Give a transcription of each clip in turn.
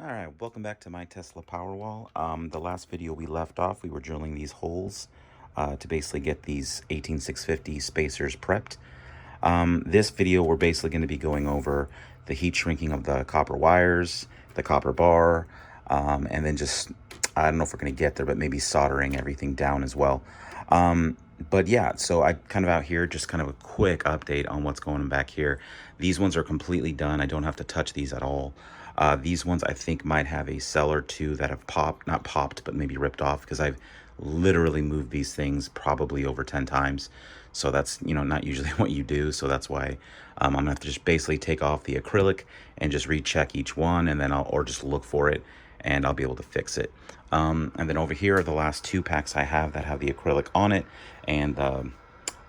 All right, welcome back to my Tesla Powerwall. The last video we left off, we were drilling these holes to basically get these 18650 spacers prepped. This video, we're basically going to be going over the heat shrinking of the copper wires, the copper bar, and then just, I don't know if we're going to get there, but maybe soldering everything down as well. But yeah, so I kind of out here, just kind of a quick update on what's going on back here. These ones are completely done. I don't have to touch these at all. These ones I think might have a cell or two that have popped, not popped, but maybe ripped off, because I've literally moved these things probably over 10 times. So that's, not usually what you do. So that's why I'm gonna have to just basically take off the acrylic and just recheck each one, and then or just look for it, and I'll be able to fix it. And then over here are the last two packs I have that have the acrylic on it and the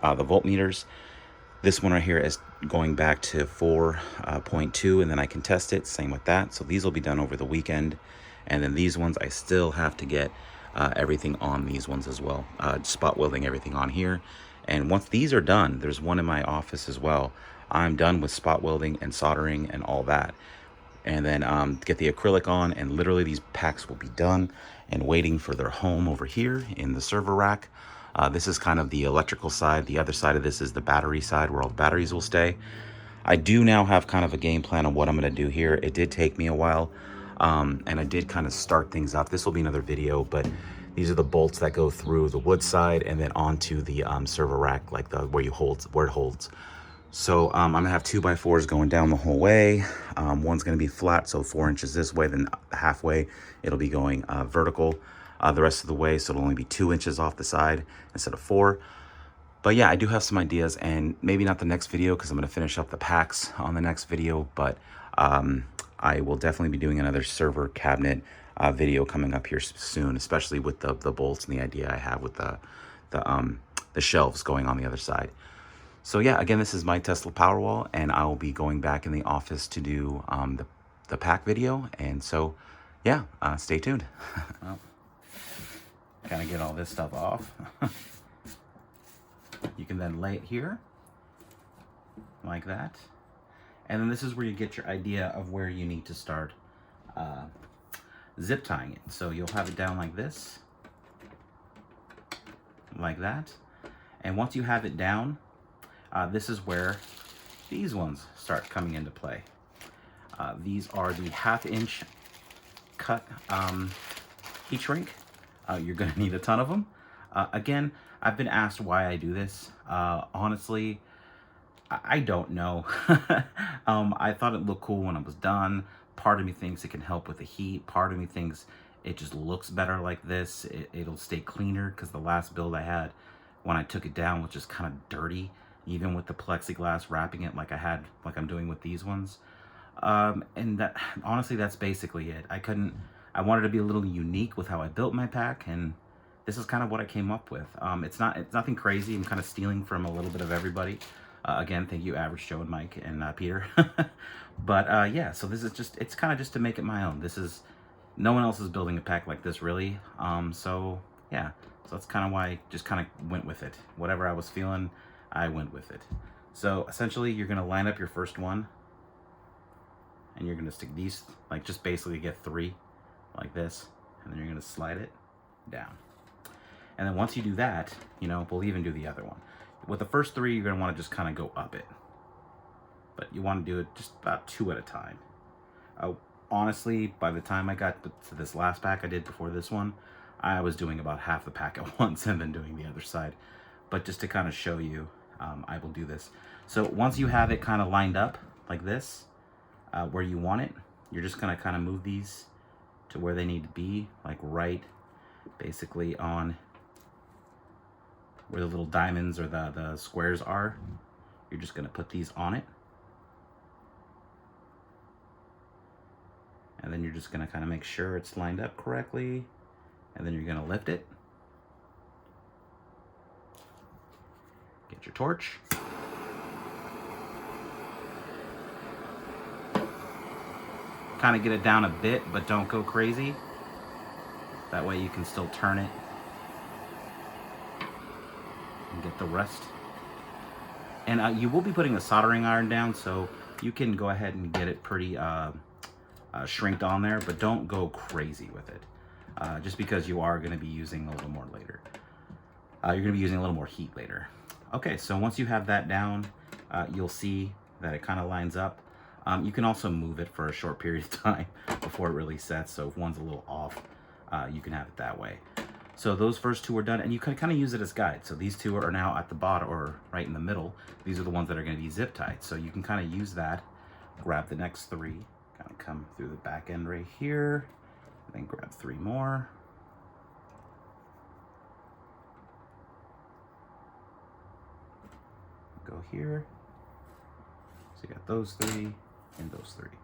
voltmeters. This one right here is going back to 4.2, and then I can test it. Same with that. So these will be done over the weekend. And then these ones, I still have to get everything on these ones as well. Spot welding everything on here. And once these are done, there's one in my office as well. I'm done with spot welding and soldering and all that. And then get the acrylic on, and literally these packs will be done and waiting for their home over here in the server rack. This is kind of the electrical side. The other side of this is the battery side, where all the batteries will stay. I do now have kind of a game plan on what I'm going to do here. It did take me a while, and I did kind of start things up. This will be another video, but these are the bolts that go through the wood side and then onto the server rack, like where it holds. So I'm gonna have 2x4s going down the whole way. One's gonna be flat, so 4 inches this way, then halfway it'll be going vertical the rest of the way, so it'll only be 2 inches off the side instead of 4. But yeah, I do have some ideas, and maybe not the next video because I'm gonna finish up the packs on the next video, but I will definitely be doing another server cabinet video coming up here soon, especially with the bolts and the idea I have with the shelves going on the other side. So yeah, again, this is my Tesla Powerwall, and I will be going back in the office to do the pack video. And so, yeah, stay tuned. Well, kind of get all this stuff off. You can then lay it here, like that. And then this is where you get your idea of where you need to start zip tying it. So you'll have it down like this, like that. And once you have it down, this is where these ones start coming into play. These are the 1/2 inch cut heat shrink. You're gonna need a ton of them. Again, I've been asked why I do this. Honestly, I don't know. I thought it looked cool when it was done. Part of me thinks it can help with the heat. Part of me thinks it just looks better like this. It'll stay cleaner, because the last build I had, when I took it down, was just kind of dirty, even with the plexiglass wrapping it like I'm doing with these ones. And that, honestly, that's basically it. I wanted to be a little unique with how I built my pack, and this is kind of what I came up with. It's nothing crazy. I'm kind of stealing from a little bit of everybody. Again, thank you, Average Joe and Mike and Peter. But yeah, so this is it's kind of just to make it my own. No one else is building a pack like this, really. So yeah, so that's kind of why I just kind of went with it. Whatever I was feeling, I went with it. So essentially, you're gonna line up your first one, and you're gonna stick these, like, just basically get 3 like this, and then you're gonna slide it down. And then once you do that, we'll even do the other one. With the first 3, you're gonna wanna just kind of go up it. But you wanna do it just about 2 at a time. Honestly, by the time I got to this last pack I did before this one, I was doing about half the pack at once and then doing the other side. But just to kind of show you, I will do this. So once you have it kind of lined up like this, where you want it, you're just gonna kind of move these to where they need to be, like right basically on where the little diamonds or the squares are. You're just gonna put these on it. And then you're just gonna kind of make sure it's lined up correctly. And then you're gonna lift it. Get your torch. Kind of get it down a bit, but don't go crazy. That way you can still turn it and get the rest. And you will be putting a soldering iron down, so you can go ahead and get it pretty shrinked on there, but don't go crazy with it. Just because you are going to be using a little more later. You're going to be using a little more heat later. Okay, so once you have that down, you'll see that it kind of lines up. You can also move it for a short period of time before it really sets. So if one's a little off, you can have it that way. So those first two are done, and you can kind of use it as guides. So these two are now at the bottom or right in the middle. These are the ones that are going to be zip tied. So you can kind of use that, grab the next three, kind of come through the back end right here, then grab three more. Go here. So you got those three and those three.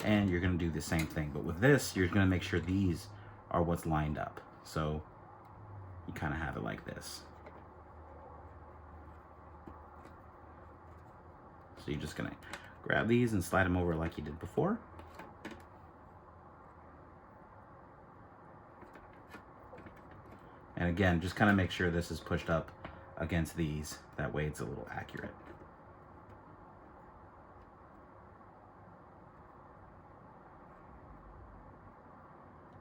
And you're going to do the same thing. But with this, you're going to make sure these are what's lined up. So you kind of have it like this. So you're just going to grab these and slide them over like you did before. And again, just kind of make sure this is pushed up against these. That way it's a little accurate.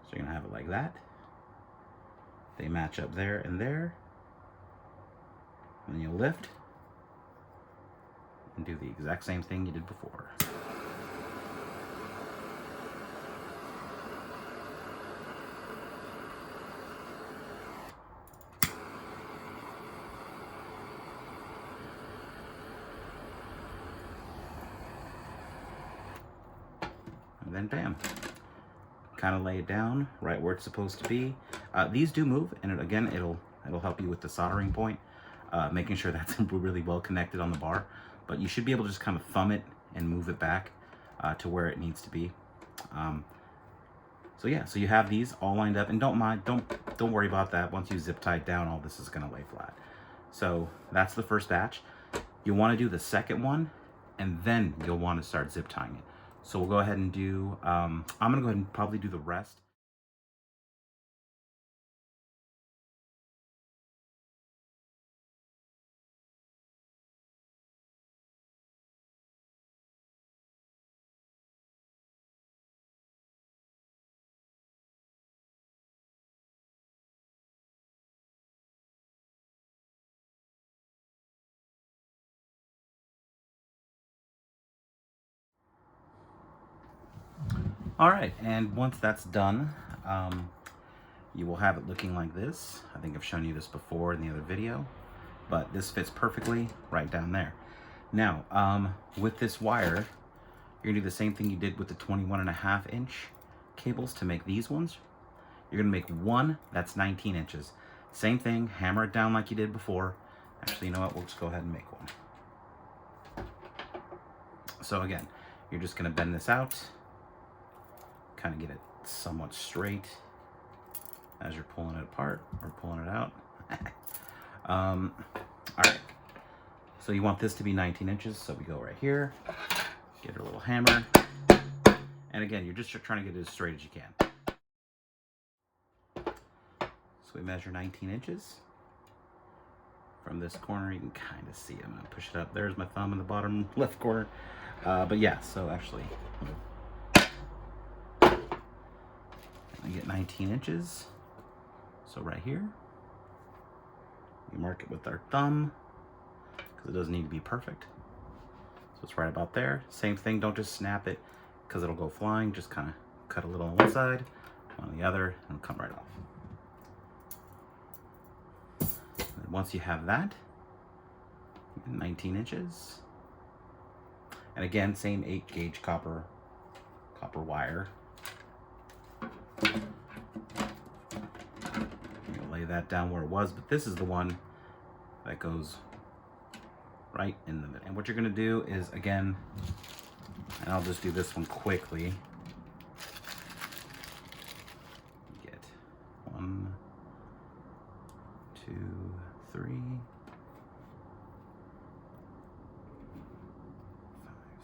So you're going to have it like that. They match up there and there. And then you'll lift and do the exact same thing you did before. And then bam. Kind of lay it down right where it's supposed to be. These do move, and again, it'll help you with the soldering point, making sure that's really well connected on the bar. But you should be able to just kind of thumb it and move it back to where it needs to be. So yeah, so you have these all lined up, and don't worry about that. Once you zip tie it down, all this is gonna lay flat. So that's the first batch. You want to do the second one, and then you'll want to start zip tying it. So we'll go ahead and do, I'm going to go ahead and probably do the rest. All right, and once that's done, you will have it looking like this. I think I've shown you this before in the other video, but this fits perfectly right down there. Now, with this wire, you're gonna do the same thing you did with the 21.5-inch cables to make these ones. You're gonna make one that's 19 inches. Same thing, hammer it down like you did before. Actually, you know what, we'll just go ahead and make one. So again, you're just gonna bend this out, kind of get it somewhat straight as you're pulling it apart or pulling it out. All right, so you want this to be 19 inches, so we go right here, get our little hammer, and again, you're just trying to get it as straight as you can. So we measure 19 inches. From this corner, you can kind of see it. I'm gonna push it up. There's my thumb in the bottom left corner. But yeah, so actually, I get 19 inches. So right here, we mark it with our thumb because it doesn't need to be perfect. So it's right about there. Same thing, don't just snap it because it'll go flying. Just kind of cut a little on one side, on the other, and it'll come right off. And once you have that, 19 inches. And again, same 8-gauge copper wire. Lay that down where it was, but this is the one that goes right in the middle. And what you're gonna do is, again, and I'll just do this one quickly. Get 1, 2, 3, 5,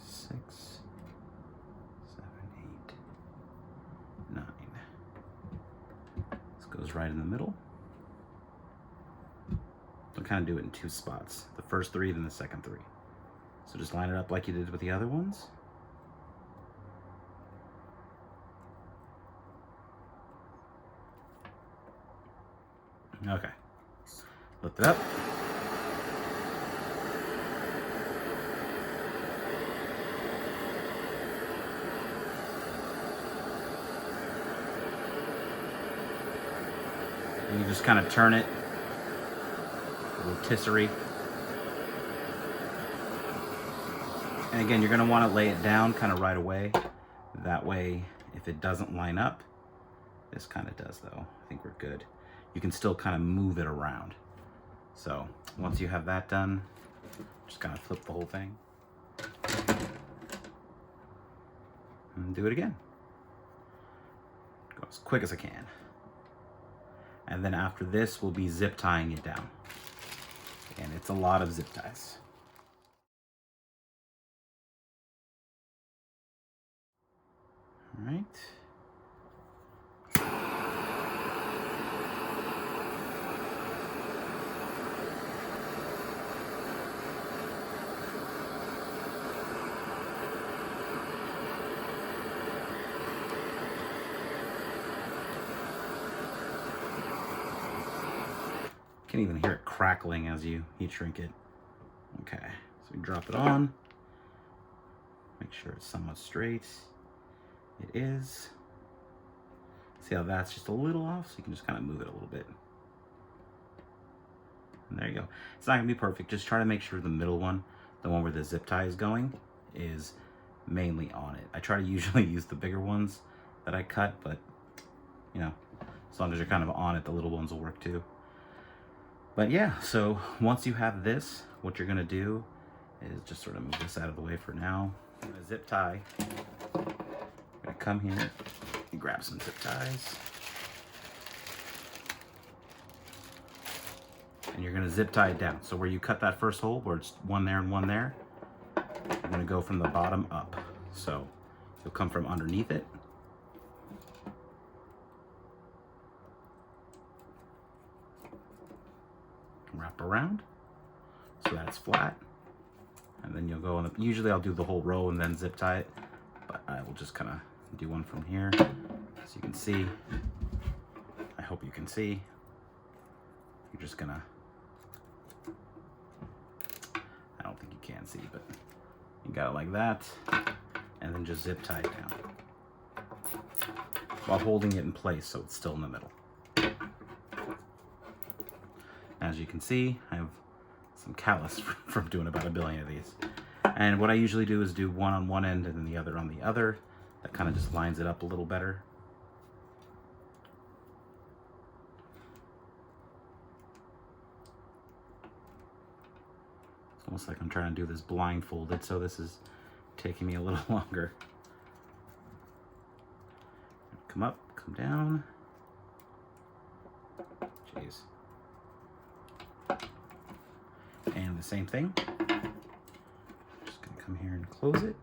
6, 7, 8, 9. This goes right in the middle. So kind of do it in 2 spots. The first 3, then the second 3. So just line it up like you did with the other ones. Okay. Lift it up. And you just kind of turn it, a rotisserie. And again, you're going to want to lay it down kind of right away. That way, if it doesn't line up, this kind of does though. I think we're good. You can still kind of move it around. So once you have that done, just kind of flip the whole thing. And do it again. Go as quick as I can. And then after this, we'll be zip tying it down. And it's a lot of zip ties. All right. Can't even hear it crackling as you heat shrink it. Okay, so we drop it on. Make sure it's somewhat straight. It is. See how that's just a little off? So you can just kind of move it a little bit. And there you go. It's not gonna be perfect. Just try to make sure the middle one, the one where the zip tie is going, is mainly on it. I try to usually use the bigger ones that I cut, but you know, as long as you're kind of on it, the little ones will work too. But yeah, so once you have this, what you're gonna do is just sort of move this out of the way for now. I'm gonna zip tie. I'm gonna come here and grab some zip ties. And you're gonna zip tie it down. So where you cut that first hole, where it's one there and one there, you're gonna go from the bottom up. So you'll come from underneath it. Wrap around so that's flat, and then you'll go on. Usually I'll do the whole row and then zip tie it, but I will just kind of do one from here so you can see. I hope you can see. You're just gonna, I don't think you can see, but you got it like that, and then just zip tie it down while holding it in place so it's still in the middle. As you can see, I have some callus from doing about a billion of these. And what I usually do is do one on one end and then the other on the other. That kind of just lines it up a little better. It's almost like I'm trying to do this blindfolded, so this is taking me a little longer. Come up, come down. Jeez. And the same thing. Just gonna come here and close it.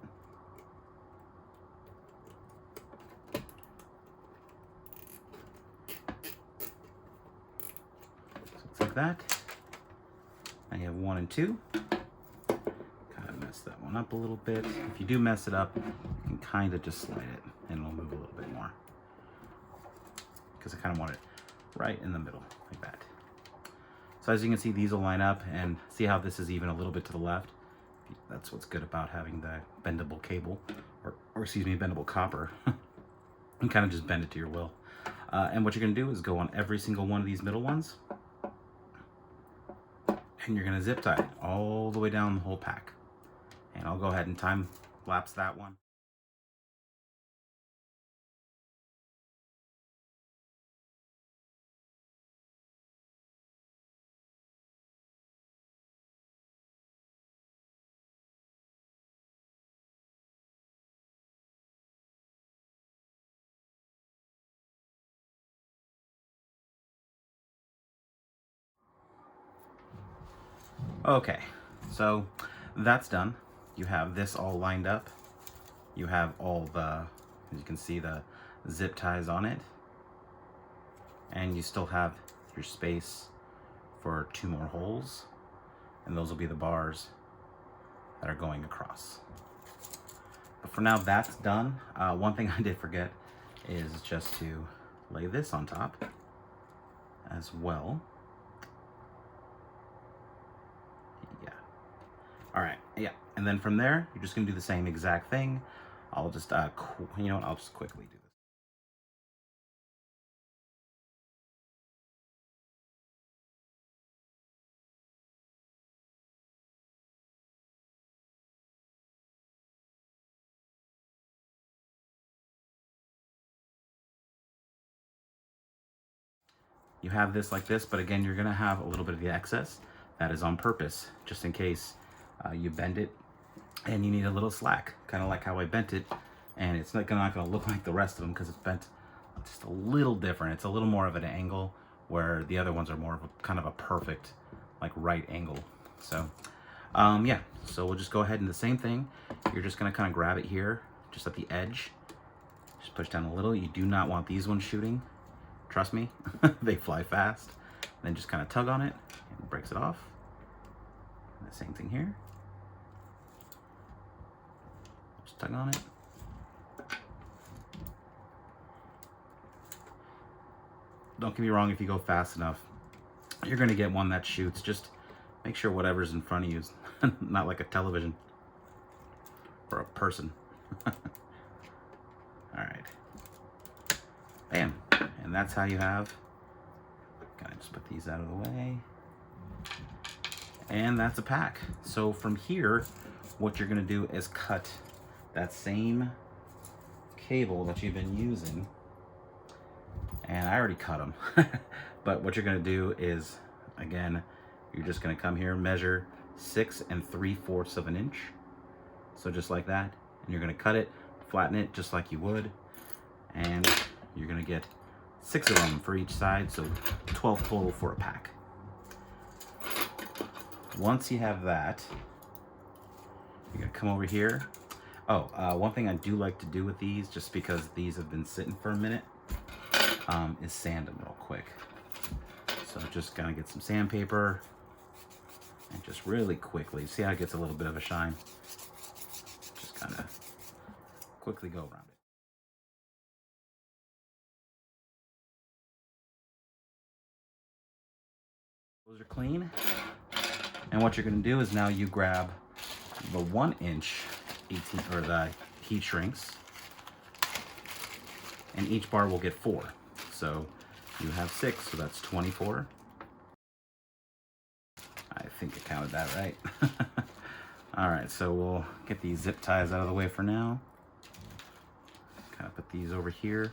So it's like that. Now you have 1 and 2. Kind of mess that one up a little bit. If you do mess it up, you can kind of just slide it and it'll move a little bit more. Because I kind of want it right in the middle, like that. So as you can see, these will line up, and see how this is even a little bit to the left. That's what's good about having the bendable cable, or excuse me, bendable copper. And kind of just bend it to your will. And what you're gonna do is go on every single one of these middle ones, and you're gonna zip tie it all the way down the whole pack. And I'll go ahead and time lapse that one. Okay, so that's done. You have this all lined up. You have all the, as you can see, the zip ties on it. And you still have your space for 2 more holes. And those will be the bars that are going across. But for now, that's done. One thing I did forget is just to lay this on top as well. All right, yeah. And then from there, you're just gonna do the same exact thing. I'll just, you know what, I'll just quickly do this. You have this like this, but again, you're gonna have a little bit of the excess. That is on purpose, just in case you bend it and you need a little slack, kind of like how I bent it. And it's not gonna look like the rest of them because it's bent just a little different. It's a little more of an angle where the other ones are more of a kind of a perfect, like right angle. So, yeah, so we'll just go ahead and the same thing. You're just gonna kind of grab it here, just at the edge. Just push down a little. You do not want these ones shooting. Trust me, they fly fast. Then just kind of tug on it and it breaks it off. And the same thing here. Just tug on it. Don't get me wrong, if you go fast enough, you're gonna get one that shoots. Just make sure whatever's in front of you is not like a television or a person. All right. Bam. And that's how you have, gotta just put these out of the way. And that's a pack. So from here, what you're gonna do is cut that same cable that you've been using. And I already cut them. But what you're gonna do is, again, you're just gonna come here, measure 6 3/4 of an inch. So just like that. And you're gonna cut it, flatten it just like you would. And you're gonna get 6 of them for each side, so 12 total for a pack. Once you have that, you're gonna come over here. Oh, one thing I do like to do with these, just because these have been sitting for a minute, is sand them real quick. So just gonna get some sandpaper and just really quickly, see how it gets a little bit of a shine? Just kind of quickly go around it. Those are clean. And what you're gonna do is now you grab the 1 inch 18 or the heat shrinks, and each bar will get 4. So you have 6, so that's 24. I think I counted that right. All right, so we'll get these zip ties out of the way for now. Kind of put these over here.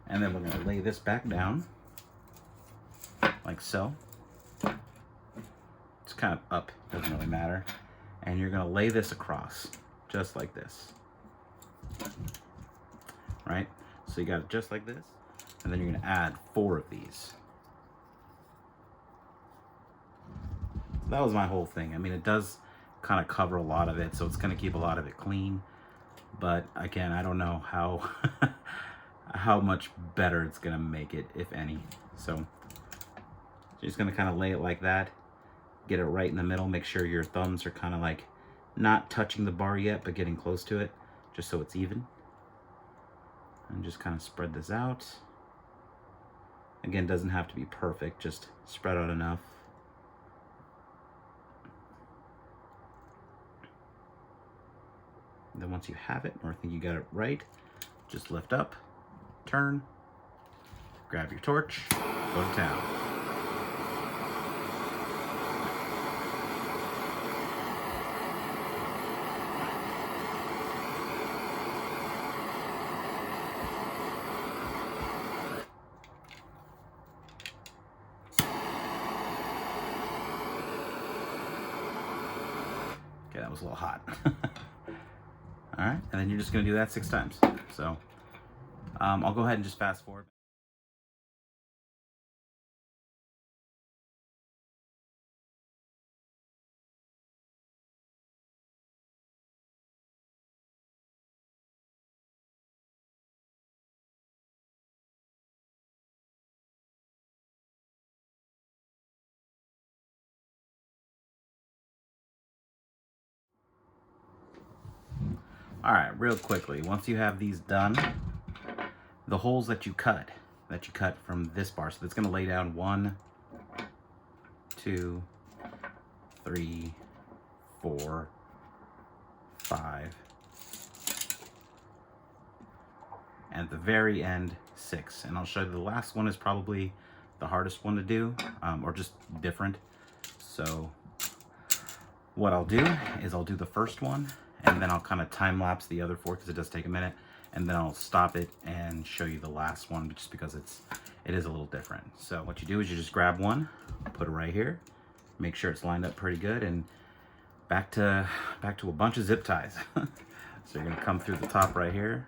And then we're gonna lay this back down, like so. It's kind of up, doesn't really matter. And you're gonna lay this across, just like this. Right? So you got it just like this, and then you're gonna add 4 of these. So that was my whole thing. I mean, it does kind of cover a lot of it, so it's gonna keep a lot of it clean. But again, I don't know how how much better it's gonna make it, if any. So you're just gonna kind of lay it like that, get it right in the middle, make sure your thumbs are kind of like not touching the bar yet, but getting close to it, just so it's even. And just kind of spread this out. Again, doesn't have to be perfect, just spread out enough. And then once you have it, or think you got it right, just lift up, turn, grab your torch, go to town. Okay, that was a little hot. All right, and then you're just gonna do that 6 times. So I'll go ahead and just fast forward. All right, real quickly, once you have these done, the holes that you cut from this bar, so that's gonna lay down 1, 2, 3, 4, 5, and at the very end 6. And I'll show you the last one is probably the hardest one to do, or just different. So what I'll do is I'll do the first one, and then I'll kind of time lapse the other 4 because it does take a minute, and then I'll stop it and show you the last one just because it is a little different. So what you do is you just grab one, put it right here, make sure it's lined up pretty good, and back to a bunch of zip ties. So you're gonna come through the top right here.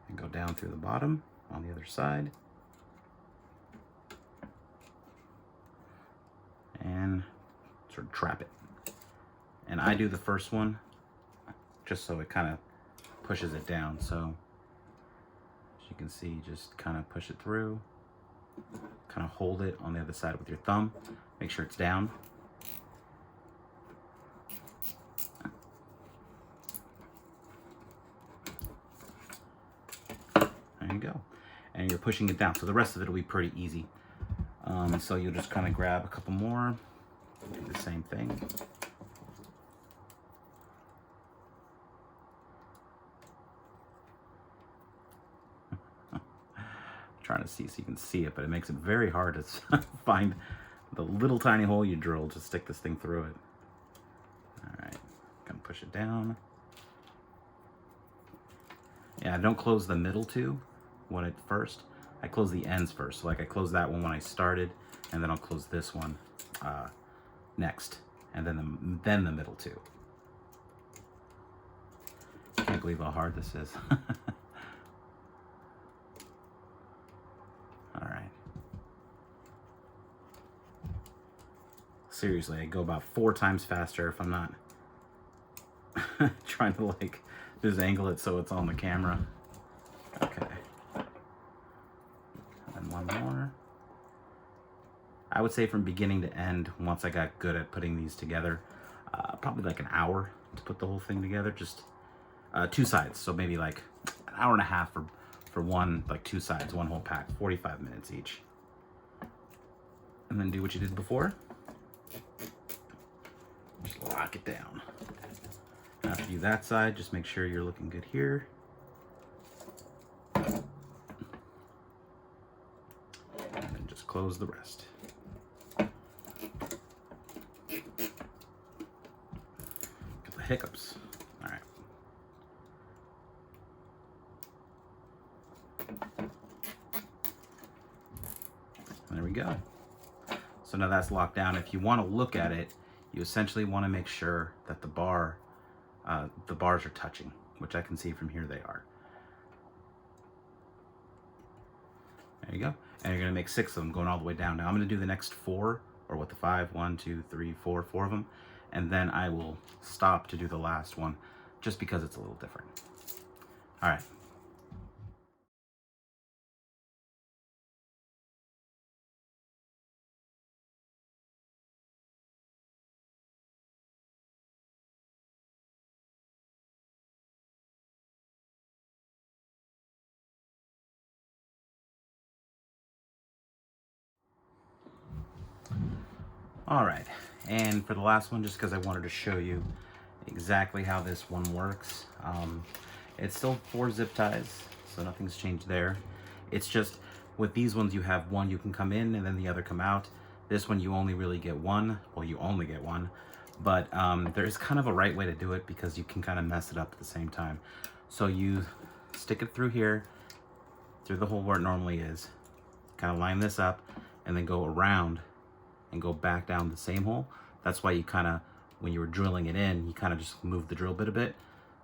And go down through the bottom on the other side. And sort of trap it. And I do the first one just so it kind of pushes it down. So as you can see, just kind of push it through, kind of hold it on the other side with your thumb, make sure it's down. There you go. And you're pushing it down. So the rest of it will be pretty easy. So you'll just kind of grab a couple more, do the same thing. Trying to see so you can see it, but it makes it very hard to find the little tiny hole you drilled to stick this thing through it. All right, gonna push it down. Yeah, don't close the middle two when it first. I close the ends first. So like I closed that one when I started, and then I'll close this one next, and then the middle two. I can't believe how hard this is. All right. Seriously, I go about 4 times faster if I'm not trying to like just angle it so it's on the camera. Okay. And one more. I would say from beginning to end, once I got good at putting these together, probably like an hour to put the whole thing together. Just 2 sides, so maybe like an hour and a half for one, like 2 sides, one whole pack, 45 minutes each. And then do what you did before. Just lock it down. After you do that side, just make sure you're looking good here. And then just close the rest. Get the hiccups. All right. There we go. So now that's locked down. If you want to look at it, you essentially want to make sure that the bars are touching, which I can see from here they are. There you go. And you're going to make 6 of them going all the way down. Now I'm going to do the next 4, or what, the 5, 1, 2, 3, 4 of them. And then I will stop to do the last one just because it's a little different. All right. All right, and for the last one, just because I wanted to show you exactly how this one works, it's still 4 zip ties, so nothing's changed there. It's just with these ones, you have one you can come in and then the other come out. This one, you only really get one. Well, you only get one, but there's kind of a right way to do it because you can kind of mess it up at the same time. So you stick it through here, through the hole where it normally is, kind of line this up, and then go around and go back down the same hole. That's why you kind of, when you were drilling it in, you kind of just move the drill bit a bit,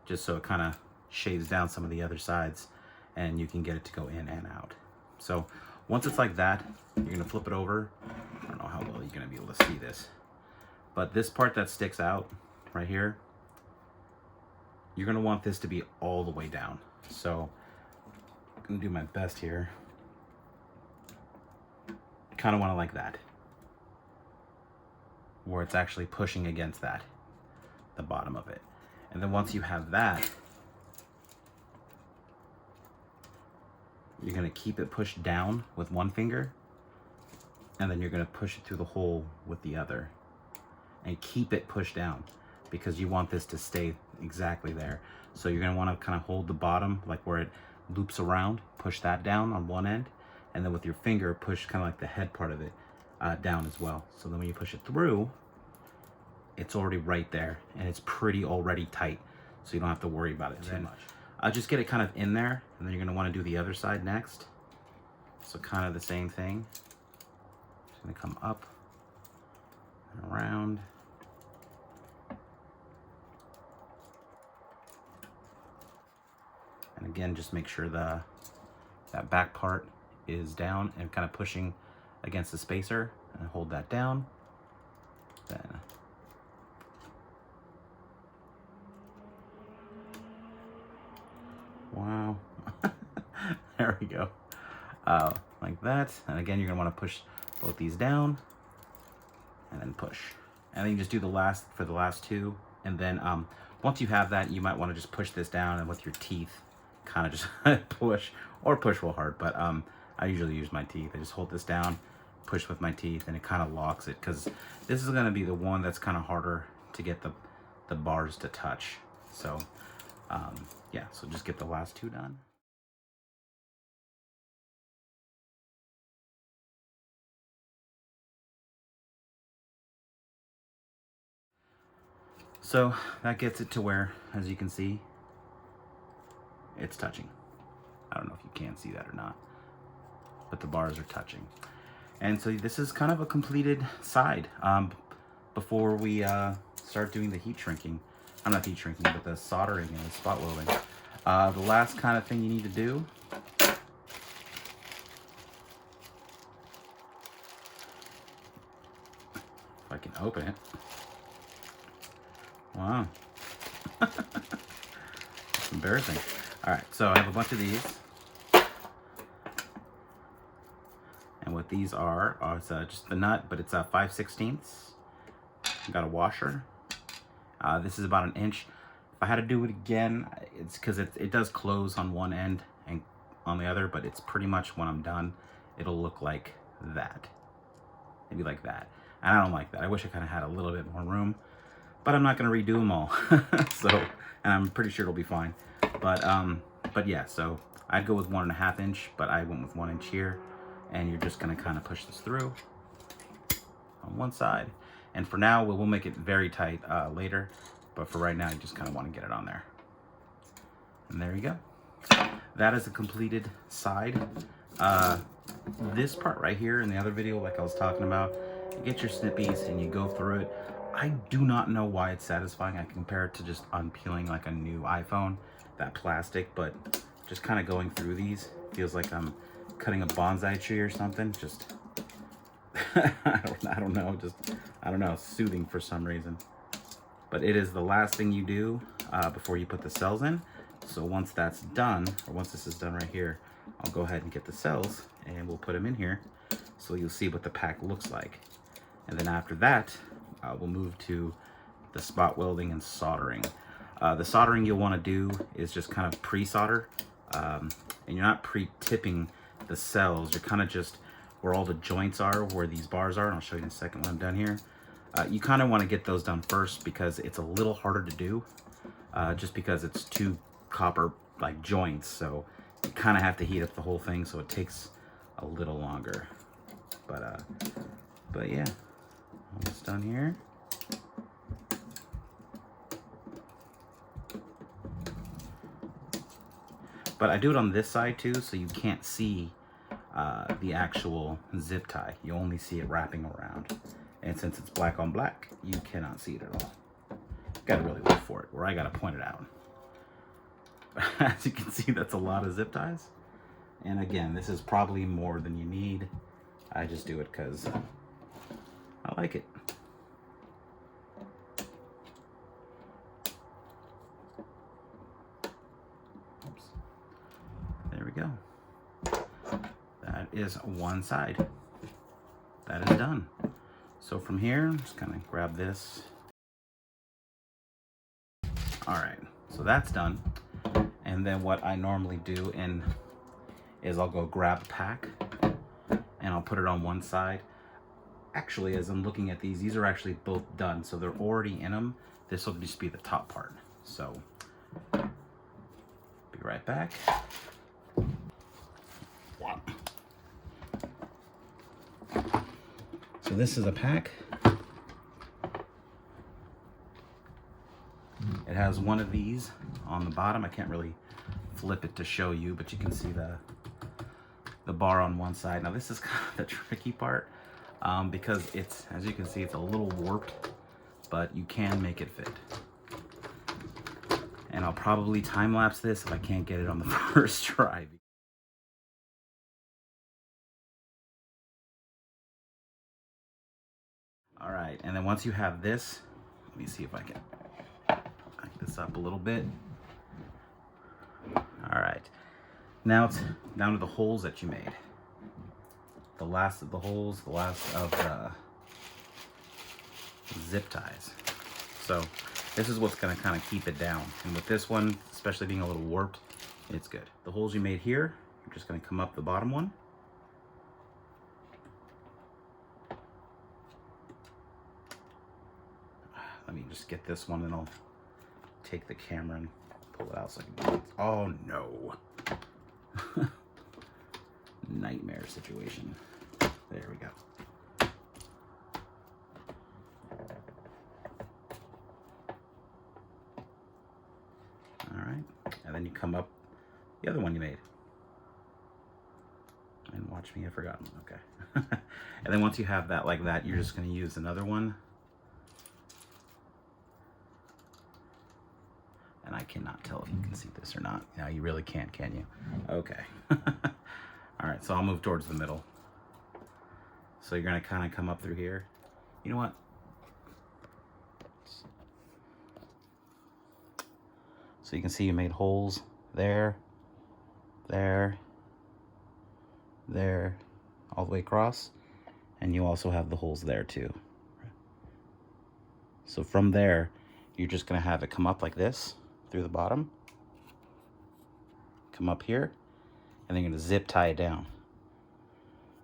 just so it kind of shades down some of the other sides and you can get it to go in and out. So once it's like that, you're gonna flip it over. I don't know how well you're gonna be able to see this, but this part that sticks out right here, you're gonna want this to be all the way down. So I'm gonna do my best here. Kind of want it like that, where it's actually pushing against that, the bottom of it. And then once you have that, you're gonna keep it pushed down with one finger, and then you're gonna push it through the hole with the other. And keep it pushed down because you want this to stay exactly there. So you're gonna wanna kind of hold the bottom, like where it loops around, push that down on one end, and then with your finger, push kind of like the head part of it down as well. So then when you push it through, it's already right there, and it's pretty already tight, so you don't have to worry about it too much. Just get it kind of in there, and then you're gonna wanna do the other side next. So kind of the same thing. Just gonna come up and around. And again, just make sure that back part is down and kind of pushing against the spacer, and hold that down. Then wow. There we go. Like that. And again, you're gonna want to push both these down and then push. And then you just do the last for the last two. And then once you have that, you might want to just push this down and with your teeth kind of just push, or push real hard. But I usually use my teeth. I just hold this down, push with my teeth, and it kind of locks it, because this is going to be the one that's kind of harder to get the bars to touch. So yeah, so just get the last two done. So that gets it to where, as you can see, it's touching. I don't know if you can see that or not, but the bars are touching. And so this is kind of a completed side before we start doing the heat shrinking. I'm not heat shrinking, but the soldering and the spot welding. The last kind of thing you need to do if I can open it. Wow. It's embarrassing. All right, so I have a bunch of these. And what these are, it's just the nut, but it's 5/16. Got a washer. This is about an inch. If I had to do it again, it's because it does close on one end and on the other, but it's pretty much when I'm done, it'll look like that. Maybe like that. And I don't like that. I wish I kind of had a little bit more room, but I'm not going to redo them all. So, and I'm pretty sure it'll be fine. But yeah, so I'd go with 1.5 inch, but I went with 1 inch here. And you're just going to kind of push this through on one side. And for now, we'll make it very tight later. But for right now, you just kind of want to get it on there. And there you go. That is a completed side. This part right here in the other video, like I was talking about, you get your snippies and you go through it. I do not know why it's satisfying. I compare it to just unpeeling like a new iPhone, that plastic, but just kind of going through these feels like I'm cutting a bonsai tree or something. Just I don't know, just I don't know, soothing for some reason. But it is the last thing you do before you put the cells in. So once that's done, or once this is done right here, I'll go ahead and get the cells and we'll put them in here so you'll see what the pack looks like. And then after that, we'll move to the spot welding and soldering. The soldering you'll want to do is just kind of pre-solder, and you're not pre-tipping the cells. You're kind of just where all the joints are, where these bars are, and I'll show you in a second when I'm done here. You kind of want to get those done first because it's a little harder to do, just because it's two copper like joints, so you kind of have to heat up the whole thing, so it takes a little longer. But yeah, almost done here. But I do it on this side too, so you can't see the actual zip tie. You only see it wrapping around. And since it's black on black, you cannot see it at all. Gotta really look for it, or I gotta point it out. As you can see, that's a lot of zip ties. And again, this is probably more than you need. I just do it because I like it. Oops. There we go. That is one side. That is done. So from here, just kind of grab this. All right, so that's done. And then what I normally do, and is I'll go grab a pack and I'll put it on one side. Actually, as I'm looking at these are actually both done, so they're already in them. This will just be the top part. So, be right back. So this is a pack. It has one of these on the bottom. I can't really flip it to show you, but you can see the bar on one side. Now this is kind of the tricky part because it's, as you can see, it's a little warped, but you can make it fit. And I'll probably time lapse this if I can't get it on the first try. All right, and then once you have this, let me see if I can back this up a little bit. All right, now it's down to the holes that you made. The last of the holes, the last of the zip ties. So this is what's gonna kind of keep it down. And with this one, especially being a little warped, it's good. The holes you made here, you're just gonna come up the bottom one. Let me just get this one and I'll take the camera and pull it out so I can, oh no. Nightmare situation. There we go. All right, and then you come up the other one you made. And watch me, I've forgotten, okay. And then once you have that like that, you're just gonna use another one. And I cannot tell if you can see this or not. No, you really can't, can you? Okay. All right, so I'll move towards the middle. So you're gonna kind of come up through here. You know what? So you can see you made holes there, there, there, all the way across. And you also have the holes there too. So from there, you're just gonna have it come up like this through the bottom, come up here, and then you're gonna zip tie it down.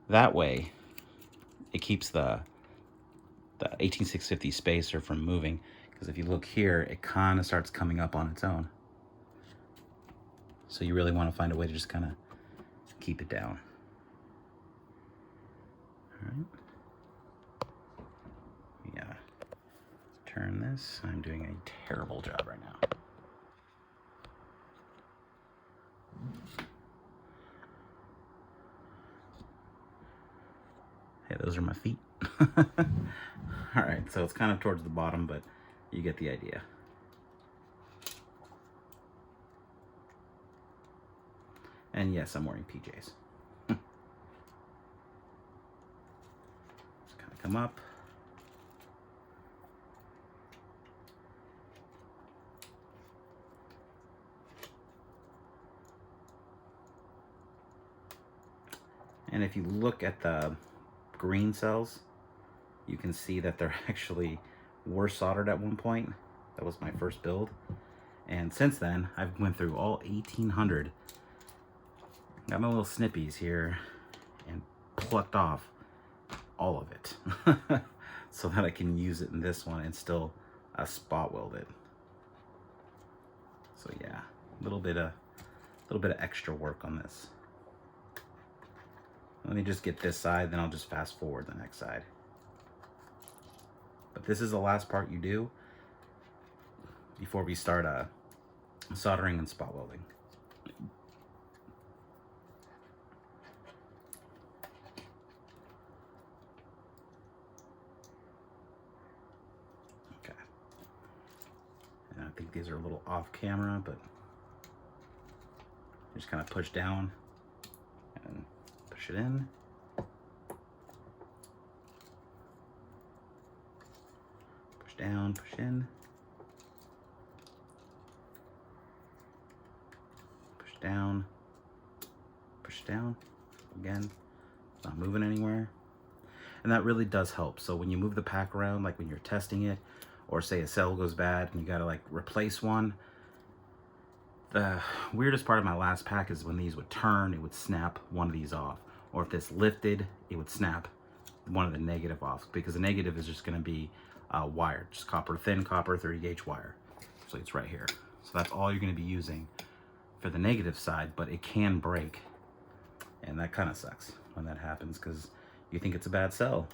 That way, it keeps the 18650 spacer from moving, because if you look here, it kind of starts coming up on its own. So you really want to find a way to just kind of keep it down. All right. Yeah. Turn this. I'm doing a terrible job right now. Hey, those are my feet. All right, so it's kind of towards the bottom, but you get the idea. And yes, I'm wearing PJs. Just kind of come up. And if you look at the green cells, you can see that they're actually were soldered at one point. That was my first build. And since then, I've went through all 1800. Got my little snippies here and plucked off all of it so that I can use it in this one and still spot weld it. So yeah, a little bit of extra work on this. Let me just get this side, then I'll just fast forward the next side. But this is the last part you do before we start soldering and spot welding. Okay. And I think these are a little off camera, but just kind of push down and push it in. Push down, push in. Push down. Push down. Again, it's not moving anywhere. And that really does help. So when you move the pack around, like when you're testing it, or say a cell goes bad and you gotta like replace one, The weirdest part of my last pack is when these would turn, it would snap one of these off. Or if this lifted, it would snap one of the negative off, because the negative is just going to be wired, just copper, thin copper 30 gauge wire. So it's right here. So that's all you're going to be using for the negative side, but it can break. And that kind of sucks when that happens, because you think it's a bad cell.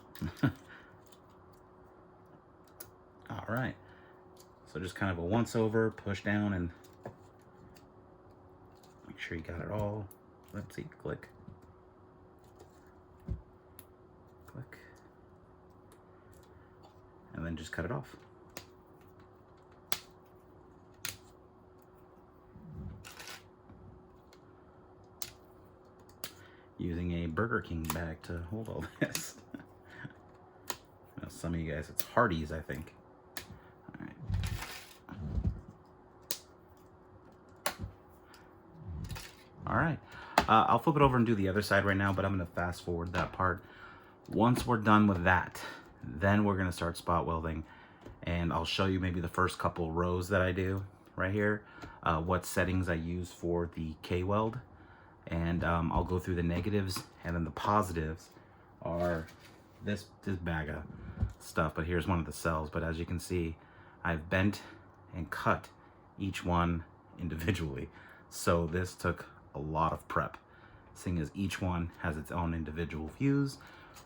All right. So just kind of a once over, push down and make sure you got it all. Let's see, click. Click. And then just cut it off. Using a Burger King bag to hold all this. Now, some of you guys, it's Hardee's, I think. All right. All right. I'll flip it over and do the other side right now, but I'm going to fast forward that part. Once we're done with that, then we're going to start spot welding, and I'll show you maybe the first couple rows that I do right here, what settings I use for the K-weld, and I'll go through the negatives, and then the positives are this bag of stuff. But here's one of the cells. But as you can see, I've bent and cut each one individually, so this took a lot of prep, seeing as each one has its own individual fuse.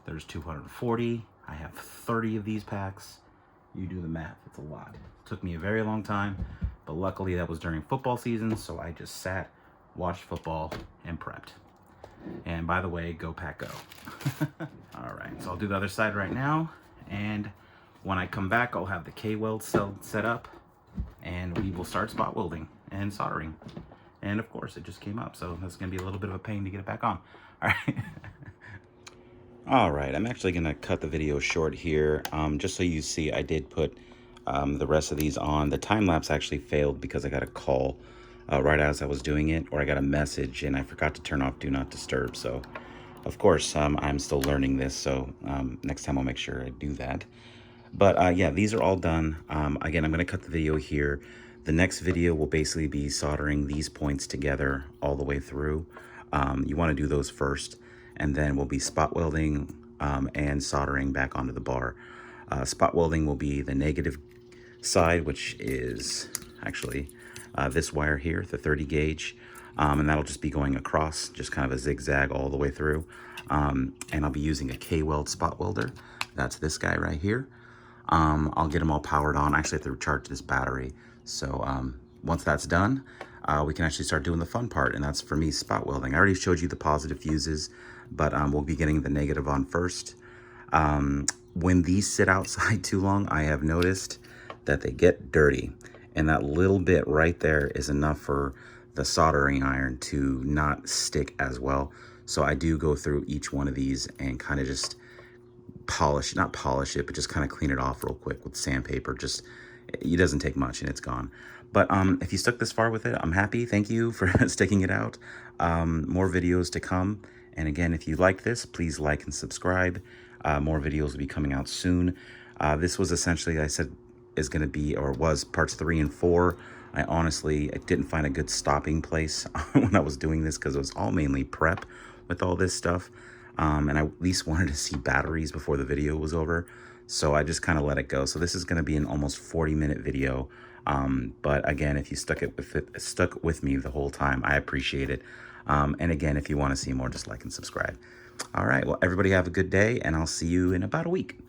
There's 240. I have 30 of these packs. You do the math, it's a lot. It took me a very long time, but luckily that was during football season, so I just sat, watched football, and prepped. And by the way, go Pack Go. All right, so I'll do the other side right now, and when I come back, I'll have the K-weld cell set up, and we will start spot welding and soldering. And of course, it just came up, so that's gonna be a little bit of a pain to get it back on. All right. All right, I'm actually gonna cut the video short here, just so you see I did put the rest of these on. The time lapse actually failed because I got a call right as I was doing it, or I got a message and I forgot to turn off Do Not Disturb. So, of course, I'm still learning this, so next time I'll make sure I do that. But yeah, these are all done. Again, I'm gonna cut the video here. The next video will basically be soldering these points together all the way through. You wanna do those first, and then we'll be spot welding and soldering back onto the bar. Spot welding will be the negative side, which is actually this wire here, the 30 gauge, and that'll just be going across, just kind of a zigzag all the way through. And I'll be using a K-weld spot welder. That's this guy right here. I'll get them all powered on. I actually have to recharge this battery. So once that's done, we can actually start doing the fun part, and that's for me spot welding. I already showed you the positive fuses, but we'll be getting the negative on first. When these sit outside too long, I have noticed that they get dirty, and that little bit right there is enough for the soldering iron to not stick as well. So I do go through each one of these and kind of just not polish it, but just kind of clean it off real quick with sandpaper. Just, it doesn't take much and it's gone. But if you stuck this far with it, I'm happy. Thank you for sticking it out. More videos to come. And again, if you like this, please like and subscribe. More videos will be coming out soon. This was essentially, I said, is going to be, or was, parts 3 and 4. I honestly didn't find a good stopping place when I was doing this, because it was all mainly prep with all this stuff. And I at least wanted to see batteries before the video was over. So I just kind of let it go. So this is going to be an almost 40-minute video. But again, if you stuck with me the whole time, I appreciate it. And again, if you want to see more, just like and subscribe. All right. Well, everybody have a good day, and I'll see you in about a week.